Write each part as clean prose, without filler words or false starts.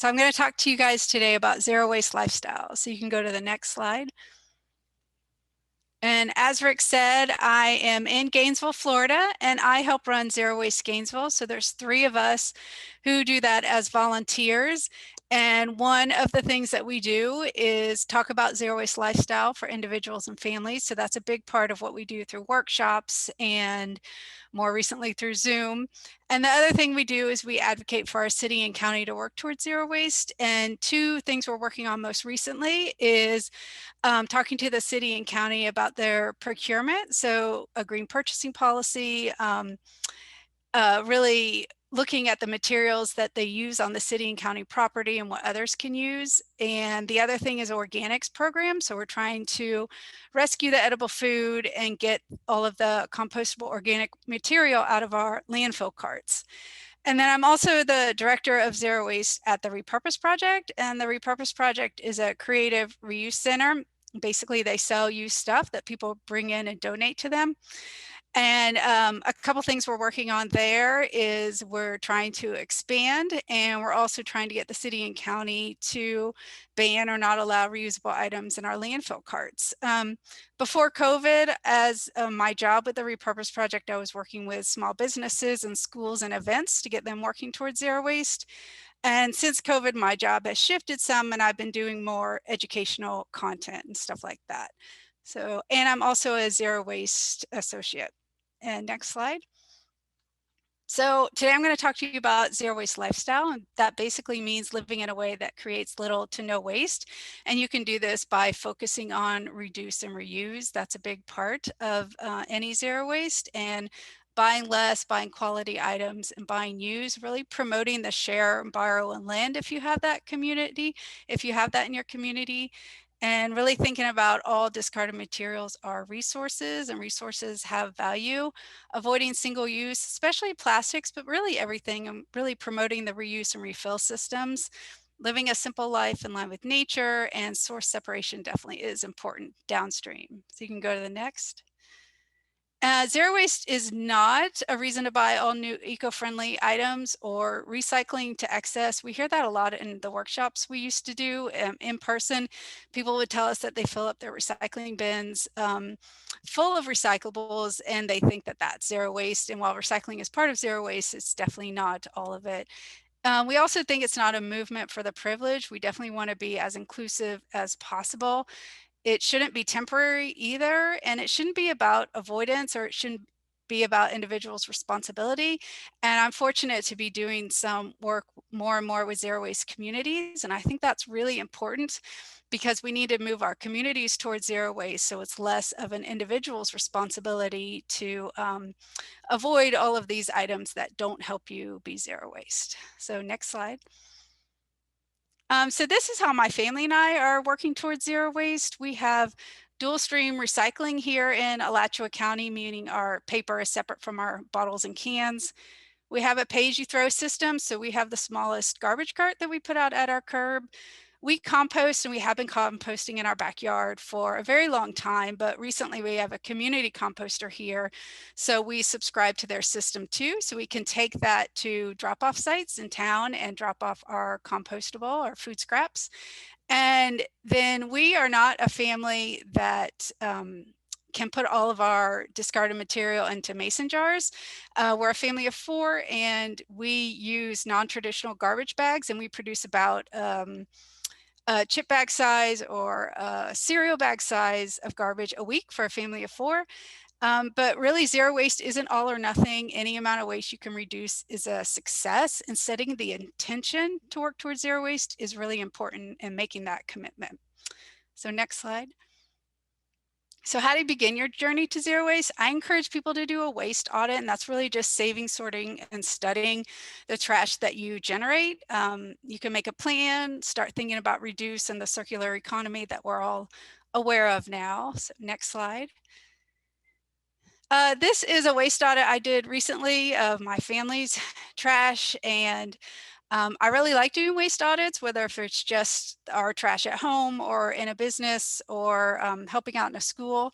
So I'm going to talk to you guys today about zero waste lifestyle. So you can go to the next slide. And as Rick said, I am in Gainesville, Florida, and I help run Zero Waste Gainesville. So there's 3 of us who do that as volunteers. And one of the things that we do is talk about zero waste lifestyle for individuals and families. So that's a big part of what we do through workshops and more recently through Zoom. And the other thing we do is we advocate for our city and county to work towards zero waste. And 2 things we're working on most recently is talking to the city and county about their procurement. So a green purchasing policy, really looking at the materials that they use on the city and county property and what others can use. And the other thing is organics program. So we're trying to rescue the edible food and get all of the compostable organic material out of our landfill carts. And then I'm also the director of Zero Waste at the Repurpose Project. And the Repurpose Project is a creative reuse center. Basically, they sell used stuff that people bring in and donate to them. And a couple things we're working on there is we're trying to expand, and we're also trying to get the city and county to ban or not allow reusable items in our landfill carts. Before COVID, as my job with the Repurpose Project, I was working with small businesses and schools and events to get them working towards zero waste. And since COVID, my job has shifted some, and I've been doing more educational content and stuff like that. So, and I'm also a zero waste associate. And next slide. So today I'm going to talk to you about zero waste lifestyle. And that basically means living in a way that creates little to no waste. And you can do this by focusing on reduce and reuse. That's a big part of any zero waste. And buying less, buying quality items, and buying used, really promoting the share and borrow and lend if you have that community, if you have that in your community. And really thinking about all discarded materials are resources, and resources have value. Avoiding single use, especially plastics, but really everything, and really promoting the reuse and refill systems. Living a simple life in line with nature, and source separation definitely is important downstream. So you can go to the next. Zero waste is not a reason to buy all new eco-friendly items or recycling to excess. We hear that a lot in the workshops we used to do in person. People would tell us that they fill up their recycling bins full of recyclables, and they think that that's zero waste. And while recycling is part of zero waste, it's definitely not all of it. We also think it's not a movement for the privileged. We definitely want to be as inclusive as possible. It shouldn't be temporary either, and it shouldn't be about avoidance, or it shouldn't be about individuals' responsibility. And I'm fortunate to be doing some work more and more with zero waste communities, and I think that's really important because we need to move our communities towards zero waste, so it's less of an individual's responsibility to avoid all of these items that don't help you be zero waste. So next slide. So this is how my family and I are working towards zero waste. We have dual stream recycling here in Alachua County, meaning our paper is separate from our bottles and cans. We have a pay-as-you-throw system, so we have the smallest garbage cart that we put out at our curb. We compost, and we have been composting in our backyard for a very long time, but recently we have a community composter here. So we subscribe to their system too, so we can take that to drop-off sites in town and drop off our compostable, our food scraps. And then we are not a family that can put all of our discarded material into mason jars. We're a family of 4, and we use non-traditional garbage bags, and we produce about a chip bag size or a cereal bag size of garbage a week for a family of 4. But really, zero waste isn't all or nothing. Any amount of waste you can reduce is a success, and setting the intention to work towards zero waste is really important in making that commitment. So next slide. So how do you begin your journey to zero waste? I encourage people to do a waste audit, and that's really just saving, sorting, and studying the trash that you generate. You can make a plan, start thinking about reduce and the circular economy that we're all aware of now. So next slide. This is a waste audit I did recently of my family's trash, and I really like doing waste audits, whether if it's just our trash at home or in a business or helping out in a school.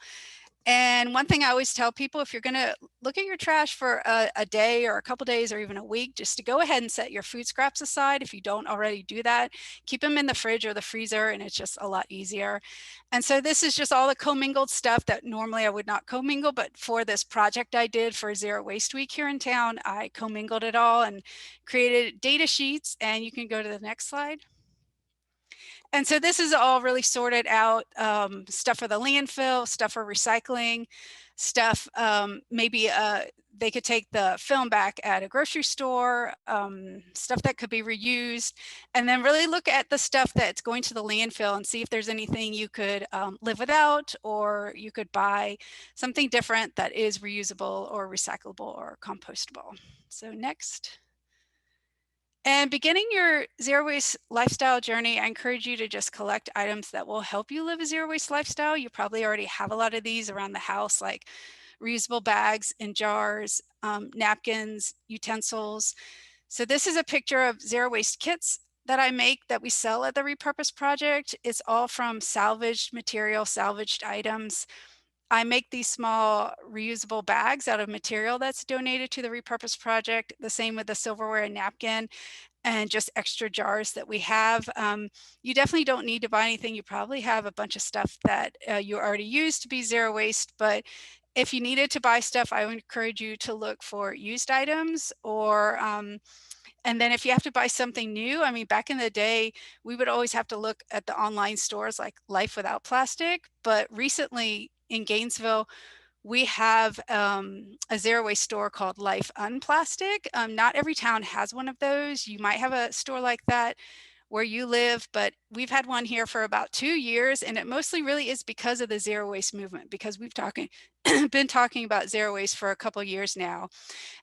And one thing I always tell people, if you're going to look at your trash for a day or a couple days or even a week, just to go ahead and set your food scraps aside. If you don't already do that, keep them in the fridge or the freezer, and it's just a lot easier. And so this is just all the commingled stuff that normally I would not commingle, but for this project I did for Zero Waste Week here in town, I commingled it all and created data sheets. And you can go to the next slide. And so this is all really sorted out, stuff for the landfill, stuff for recycling, stuff, maybe they could take the film back at a grocery store, stuff that could be reused, and then really look at the stuff that's going to the landfill and see if there's anything you could live without, or you could buy something different that is reusable or recyclable or compostable. So next. And beginning your zero waste lifestyle journey, I encourage you to just collect items that will help you live a zero waste lifestyle. You probably already have a lot of these around the house, like reusable bags and jars, napkins, utensils. So this is a picture of zero waste kits that I make that we sell at the Repurpose Project. It's all from salvaged material, salvaged items. I make these small reusable bags out of material that's donated to the Repurpose Project. The same with the silverware and napkin, and just extra jars that we have. You definitely don't need to buy anything. You probably have a bunch of stuff that you already use to be zero waste, but if you needed to buy stuff, I would encourage you to look for used items, or and then if you have to buy something new, I mean, back in the day, we would always have to look at the online stores like Life Without Plastic. But recently in Gainesville, we have a zero waste store called Life Unplastic. Not every town has one of those. You might have a store like that where you live, but we've had one here for about 2 years, and it mostly really is because of the zero waste movement, because we've been talking about zero waste for a couple years now.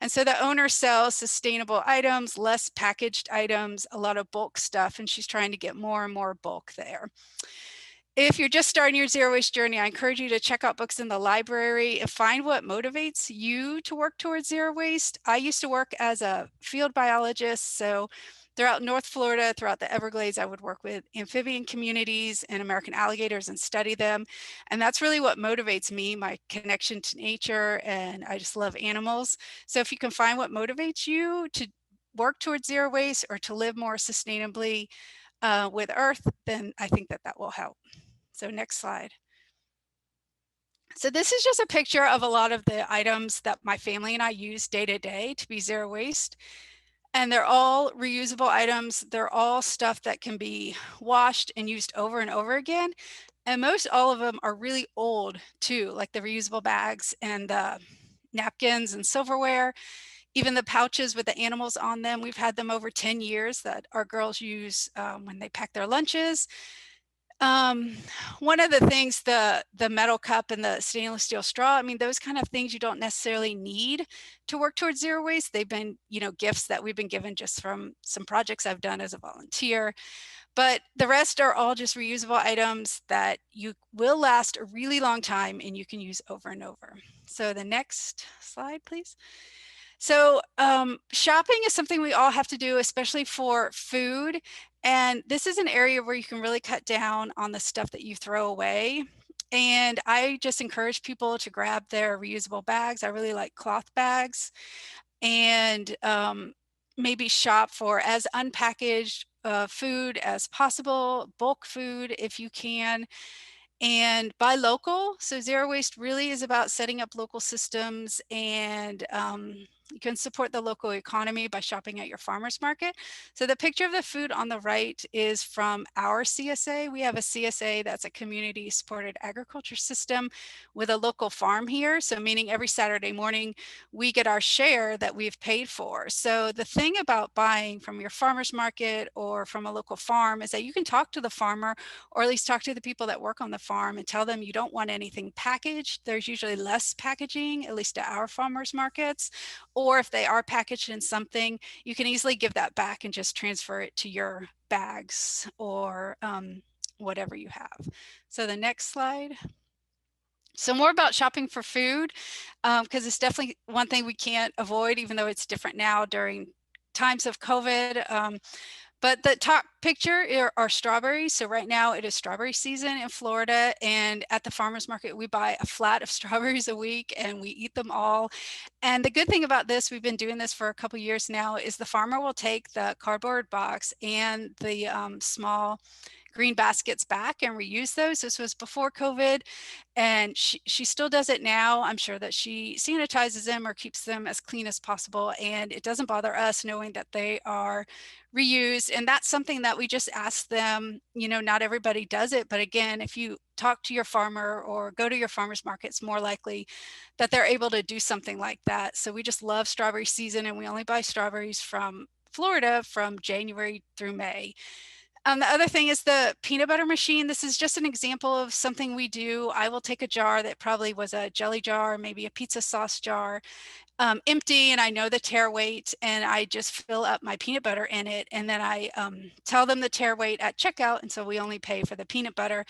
And so the owner sells sustainable items, less packaged items, a lot of bulk stuff, and she's trying to get more and more bulk there. If you're just starting your zero waste journey, I encourage you to check out books in the library and find what motivates you to work towards zero waste. I used to work as a field biologist, so throughout North Florida, throughout the Everglades, I would work with amphibian communities and American alligators and study them. And that's really what motivates me, my connection to nature, and I just love animals. So if you can find what motivates you to work towards zero waste or to live more sustainably with Earth, then I think that that will help. So next slide. So this is just a picture of a lot of the items that my family and I use day to day to be zero waste. And they're all reusable items. They're all stuff that can be washed and used over and over again. And most all of them are really old too, like the reusable bags and the napkins and silverware. Even the pouches with the animals on them, we've had them over 10 years that our girls use when they pack their lunches. One of the things, the metal cup and the stainless steel straw, I mean, those kind of things you don't necessarily need to work towards zero waste. They've been, gifts that we've been given just from some projects I've done as a volunteer. But the rest are all just reusable items that you will last a really long time and you can use over and over. So the next slide, please. So shopping is something we all have to do, especially for food. And this is an area where you can really cut down on the stuff that you throw away. And I just encourage people to grab their reusable bags. I really like cloth bags, and maybe shop for as unpackaged food as possible, bulk food if you can, and buy local. So zero waste really is about setting up local systems, and you can support the local economy by shopping at your farmer's market. So the picture of the food on the right is from our CSA. We have a CSA that's a community supported agriculture system with a local farm here. So meaning every Saturday morning, we get our share that we've paid for. So the thing about buying from your farmer's market or from a local farm is that you can talk to the farmer, or at least talk to the people that work on the farm, and tell them you don't want anything packaged. There's usually less packaging, at least at our farmers markets. Or if they are packaged in something, you can easily give that back and just transfer it to your bags or whatever you have. So the next slide. So more about shopping for food, because it's definitely one thing we can't avoid, even though it's different now during times of COVID. But the top picture are strawberries. So right now it is strawberry season in Florida, and at the farmer's market, we buy a flat of strawberries a week and we eat them all. And the good thing about this, we've been doing this for a couple years now, is the farmer will take the cardboard box and the small green baskets back and reuse those. This was before COVID, and she still does it now. I'm sure that she sanitizes them or keeps them as clean as possible, and it doesn't bother us knowing that they are reused. And that's something that we just ask them. You know, not everybody does it, but again, if you talk to your farmer or go to your farmer's market, it's more likely that they're able to do something like that. So we just love strawberry season, and we only buy strawberries from Florida from January through May. The other thing is the peanut butter machine. This is just an example of something we do. I will take a jar that probably was a jelly jar, maybe a pizza sauce jar, empty, and I know the tare weight, and I just fill up my peanut butter in it, and then I tell them the tare weight at checkout, and so we only pay for the peanut butter.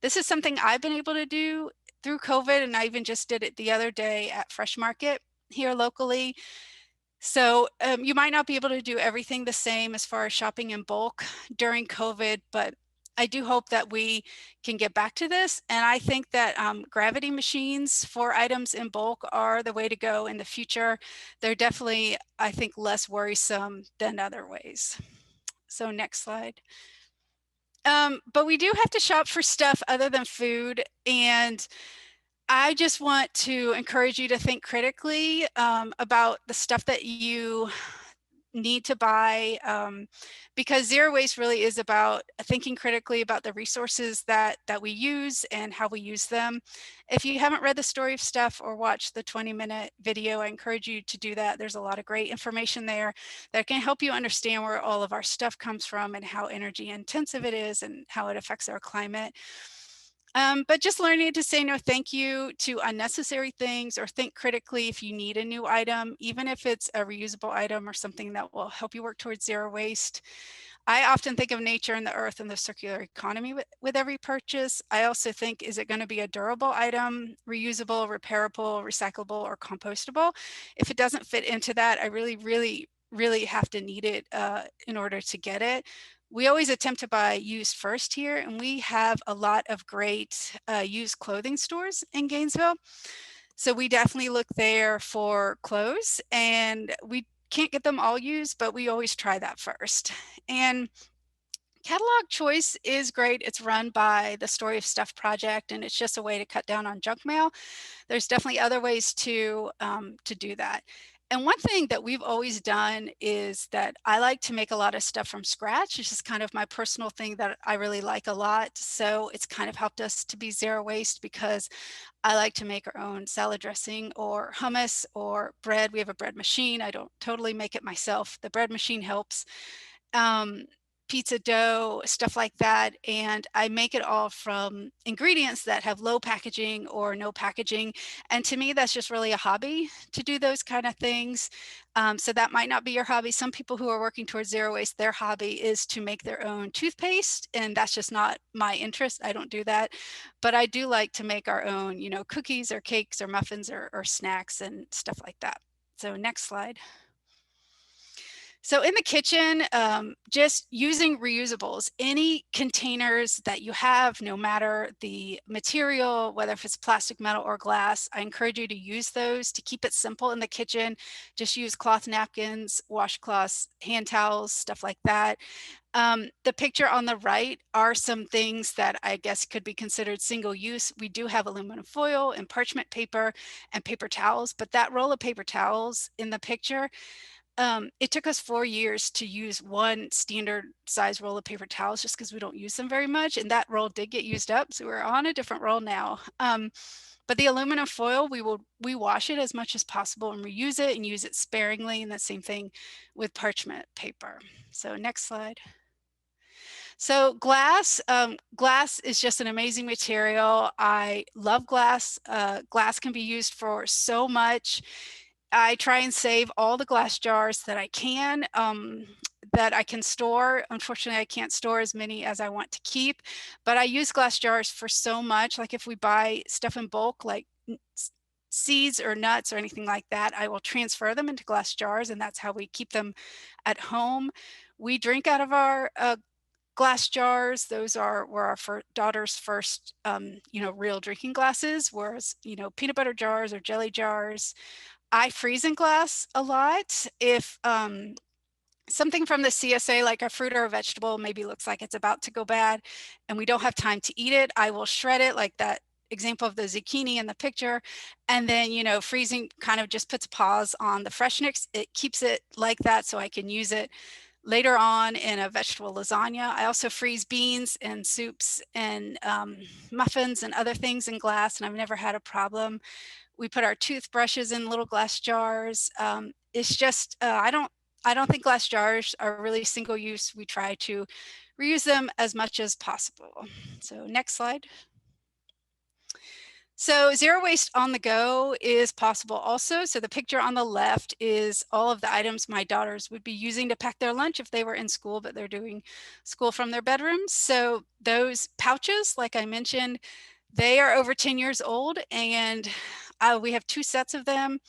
This is something I've been able to do through COVID, and I even just did it the other day at Fresh Market here locally. So you might not be able to do everything the same as far as shopping in bulk during COVID, but I do hope that we can get back to this. And I think that gravity machines for items in bulk are the way to go in the future. They're definitely, I think, less worrisome than other ways. So next slide. But we do have to shop for stuff other than food. And I just want to encourage you to think critically about the stuff that you need to buy, because zero waste really is about thinking critically about the resources that we use and how we use them. If you haven't read The Story of Stuff or watched the 20-minute video, I encourage you to do that. There's a lot of great information there that can help you understand where all of our stuff comes from and how energy intensive it is and how it affects our climate. But just learning to say no thank you to unnecessary things, or think critically if you need a new item, even if it's a reusable item or something that will help you work towards zero waste. I often think of nature and the earth and the circular economy with every purchase. I also think, is it going to be a durable item, reusable, repairable, recyclable, or compostable? If it doesn't fit into that, I really have to need it in order to get it. We always attempt to buy used first here, and we have a lot of great used clothing stores in Gainesville. So we definitely look there for clothes, and we can't get them all used, but we always try that first. And Catalog Choice is great. It's run by the Story of Stuff Project, and it's just a way to cut down on junk mail. There's definitely other ways to do that. And one thing that we've always done is that I like to make a lot of stuff from scratch. It's just kind of my personal thing that I really like a lot. So it's kind of helped us to be zero waste, because I like to make our own salad dressing or hummus or bread. We have a bread machine. I don't totally make it myself. The bread machine helps. Pizza dough, stuff like that. And I make it all from ingredients that have low packaging or no packaging. And to me, that's just really a hobby to do those kind of things. So that might not be your hobby. Some people who are working towards zero waste, their hobby is to make their own toothpaste. And that's just not my interest. I don't do that. But I do like to make our own, you know, cookies or cakes or muffins or snacks and stuff like that. So next slide. So in the kitchen, just using reusables, any containers that you have, no matter the material, whether if it's plastic, metal, or glass, I encourage you to use those to keep it simple in the kitchen. Just use cloth napkins, washcloths, hand towels, stuff like that. The picture on the right are some things that I guess could be considered single use. We do have aluminum foil and parchment paper and paper towels, but that roll of paper towels in the picture, it took us 4 years to use one standard size roll of paper towels, just because we don't use them very much. And that roll did get used up. So we're on a different roll now. But the aluminum foil, we wash it as much as possible and reuse it and use it sparingly. And the same thing with parchment paper. So next slide. So glass, glass is just an amazing material. I love glass. Glass can be used for so much. I try and save all the glass jars that I can, that I can store. Unfortunately, I can't store as many as I want to keep, but I use glass jars for so much. Like if we buy stuff in bulk, like seeds or nuts or anything like that, I will transfer them into glass jars, and that's how we keep them at home. We drink out of our glass jars. Those were our daughter's first, real drinking glasses, whereas, peanut butter jars or jelly jars. I freeze in glass a lot. If something from the CSA, like a fruit or a vegetable, maybe looks like it's about to go bad and we don't have time to eat it, I will shred it, like that example of the zucchini in the picture. And then, freezing kind of just puts a pause on the freshness. It keeps it like that so I can use it later on in a vegetable lasagna. I also freeze beans and soups and muffins and other things in glass, and I've never had a problem. We put our toothbrushes in little glass jars. It's just, I don't think glass jars are really single use. We try to reuse them as much as possible. So next slide. So zero waste on the go is possible also. So the picture on the left is all of the items my daughters would be using to pack their lunch if they were in school, but they're doing school from their bedrooms. So those pouches, like I mentioned, they are over 10 years old, and we have 2 sets of them.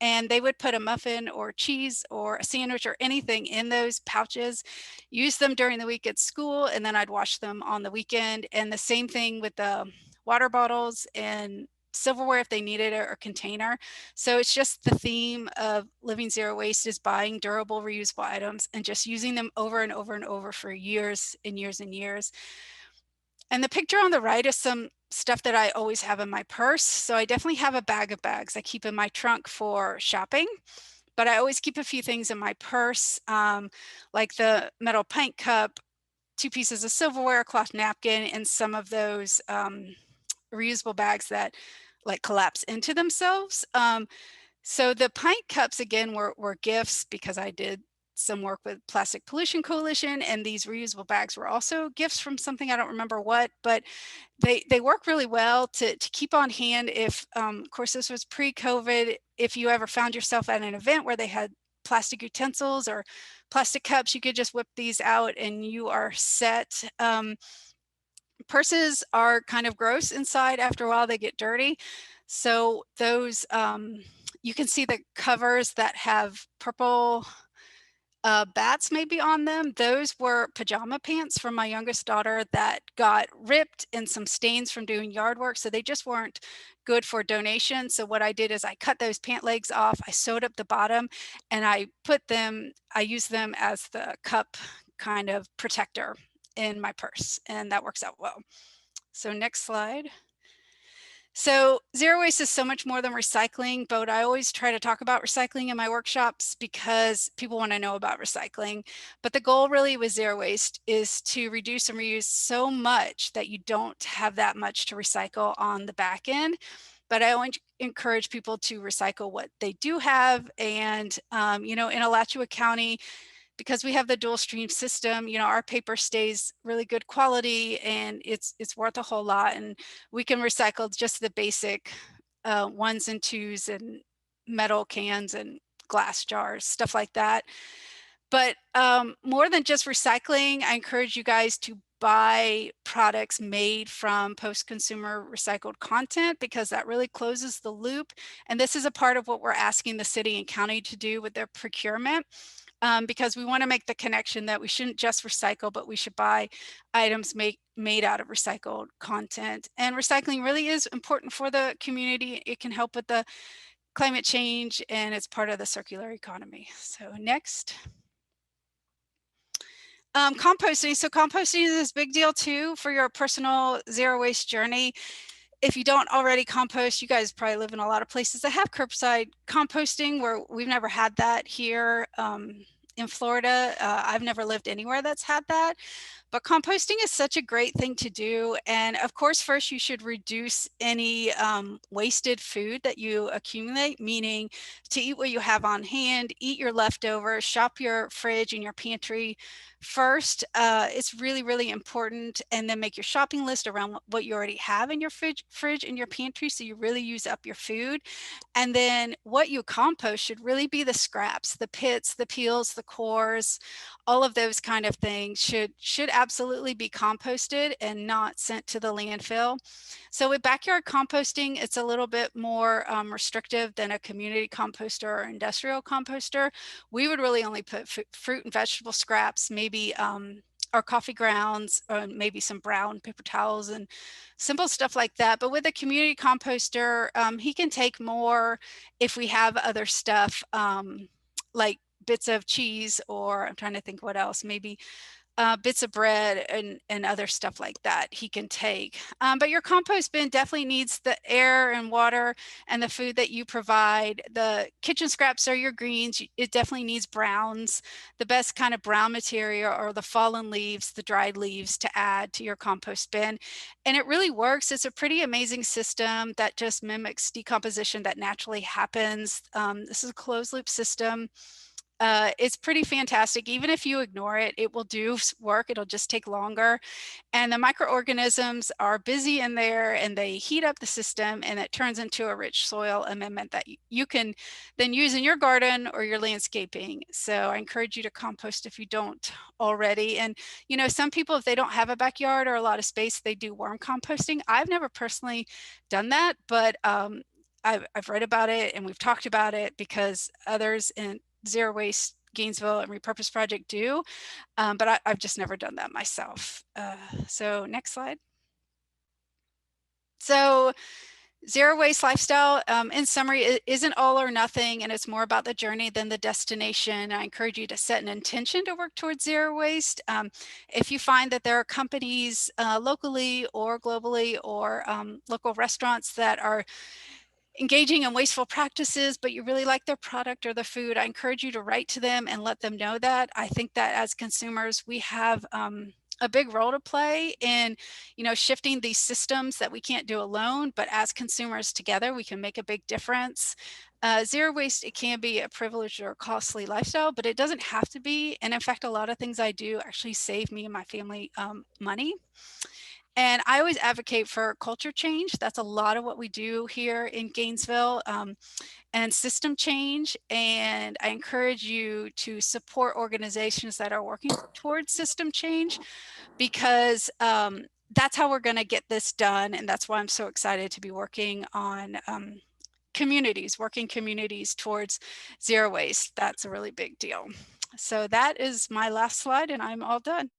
And they would put a muffin or cheese or a sandwich or anything in those pouches, use them during the week at school, and then I'd wash them on the weekend. And the same thing with the water bottles and silverware if they needed it, or container. So it's just the theme of living zero waste is buying durable, reusable items and just using them over and over and over for years and years and years. And the picture on the right is some stuff that I always have in my purse. So I definitely have a bag of bags I keep in my trunk for shopping, but I always keep a few things in my purse, like the metal pint cup, 2 pieces of silverware, a cloth napkin, and some of those reusable bags that like collapse into themselves. So the pint cups, again, were gifts because I did some work with Plastic Pollution Coalition, and these reusable bags were also gifts from something, I don't remember what, but they work really well to keep on hand if, of course, this was pre-COVID, if you ever found yourself at an event where they had plastic utensils or plastic cups, you could just whip these out and you are set. Purses are kind of gross inside after a while, they get dirty. So those, you can see the covers that have purple bats maybe on them. Those were pajama pants from my youngest daughter that got ripped and some stains from doing yard work. So they just weren't good for donation. So what I did is I cut those pant legs off, I sewed up the bottom, and I used them as the cup kind of protector in my purse, and that works out well. So next slide. So zero waste is so much more than recycling, but I always try to talk about recycling in my workshops because people want to know about recycling. But the goal really with zero waste is to reduce and reuse so much that you don't have that much to recycle on the back end. But I always encourage people to recycle what they do have. And, in Alachua County, because we have the dual stream system, our paper stays really good quality and it's worth a whole lot. And we can recycle just the basic ones and twos and metal cans and glass jars, stuff like that. But more than just recycling, I encourage you guys to buy products made from post-consumer recycled content because that really closes the loop. And this is a part of what we're asking the city and county to do with their procurement. Because we want to make the connection that we shouldn't just recycle, but we should buy items made out of recycled content. And recycling really is important for the community. It can help with the climate change and it's part of the circular economy. So next. Composting. So composting is a big deal too for your personal zero waste journey. If you don't already compost, you guys probably live in a lot of places that have curbside composting where we've never had that here in Florida. I've never lived anywhere that's had that. But composting is such a great thing to do. And of course, first you should reduce any wasted food that you accumulate, meaning to eat what you have on hand, eat your leftovers, shop your fridge and your pantry first. It's really, really important. And then make your shopping list around what you already have in your fridge and your pantry so you really use up your food. And then what you compost should really be the scraps, the pits, the peels, the cores, all of those kind of things should absolutely be composted and not sent to the landfill. So with backyard composting, it's a little bit more restrictive than a community composter or industrial composter. We would really only put fruit and vegetable scraps, maybe our coffee grounds, or maybe some brown paper towels and simple stuff like that. But with a community composter, he can take more if we have other stuff, like bits of cheese, or I'm trying to think what else, maybe bits of bread and other stuff like that he can take. But your compost bin definitely needs the air and water and the food that you provide. The kitchen scraps are your greens. It definitely needs browns. The best kind of brown material are the fallen leaves, the dried leaves, to add to your compost bin. And it really works. It's a pretty amazing system that just mimics decomposition that naturally happens. This is a closed loop system. It's pretty fantastic. Even if you ignore it, it will do work. It'll just take longer. And the microorganisms are busy in there, and they heat up the system, and it turns into a rich soil amendment that you can then use in your garden or your landscaping. So I encourage you to compost if you don't already. And, you know, some people, if they don't have a backyard or a lot of space, they do worm composting. I've never personally done that, but I've read about it, and we've talked about it because others in Zero Waste Gainesville and Repurpose Project do, but I've just never done that myself. So next slide. So zero waste lifestyle, in summary, it isn't all or nothing, and it's more about the journey than the destination. I encourage you to set an intention to work towards zero waste. If you find that there are companies locally or globally, or local restaurants that are engaging in wasteful practices, but you really like their product or the food, I encourage you to write to them and let them know that. I think that as consumers, we have a big role to play in, you know, shifting these systems that we can't do alone, but as consumers together, we can make a big difference. Zero waste, it can be a privileged or costly lifestyle, but it doesn't have to be. And in fact, a lot of things I do actually save me and my family money. And I always advocate for culture change. That's a lot of what we do here in Gainesville, and system change. And I encourage you to support organizations that are working towards system change, because that's how we're going to get this done. And that's why I'm so excited to be working on working communities towards zero waste. That's a really big deal. So that is my last slide, and I'm all done.